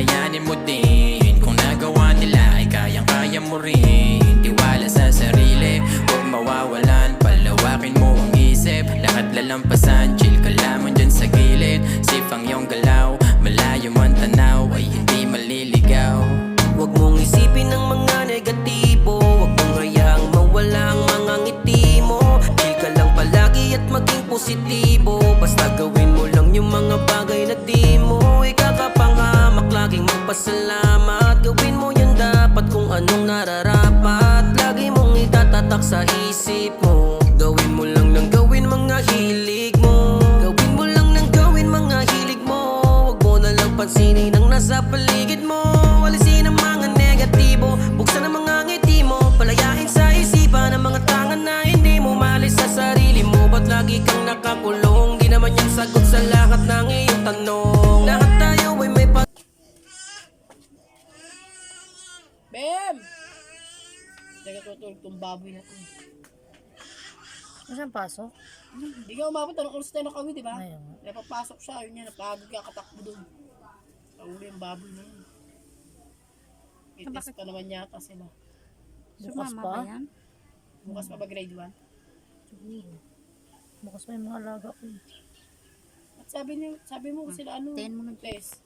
kakayanin mo din. Kung nagawa nila ay kayang-kaya mo rin. Tiwala sa sarili, huwag mawawalan. Palawakin mo ang isip, lahat lalampasan. Chill ka lamang dyan sa gilid. Safe ang iyong galaw, malayo man tanaw ay hindi maliligaw. Huwag mong isipin ang mga negatibo, huwag mong hayaang mawala ang mga ngiti mo. Chill ka lang palagi at maging positibo. Basta gawin mo lang yung mga bagay na di mo ikakapangamak. Laging magpasalamat, gawin mo yan dapat kung anong nararapat. Lagi mong itatatak sa isip mo. Gawin mo lang ng gawin mga hilig mo. Gawin mo lang ng gawin mga hilig mo. Huwag mo na lang pansinin ang nasa paligid mo. Alisin ang mga negatibo, buksan ang mga ngiti mo. Palayain sa isipan ang mga tangan na hindi mo malis sa sarili mo. Ba't lagi kang nakakulong? Di naman yung sagot sa lahat ng iyong tanong. Lahat tayo ay may pag... Bem! Teka, tutulog tong baboy na to. Saan pasok? Hindi ka umabot, anong oras tayo nakawin, di ba? Ayun. Napapasok siya, yun yan, napagod ka, katakbo doon. Pauli yung baboy na yun. Itis pa naman yata sila. Bukas Sumama pa? ba yan? Bukas pa ba grade 1? Bukas pa yung mga alaga ko. At sabi mo sila ano? 10 mo na. Test.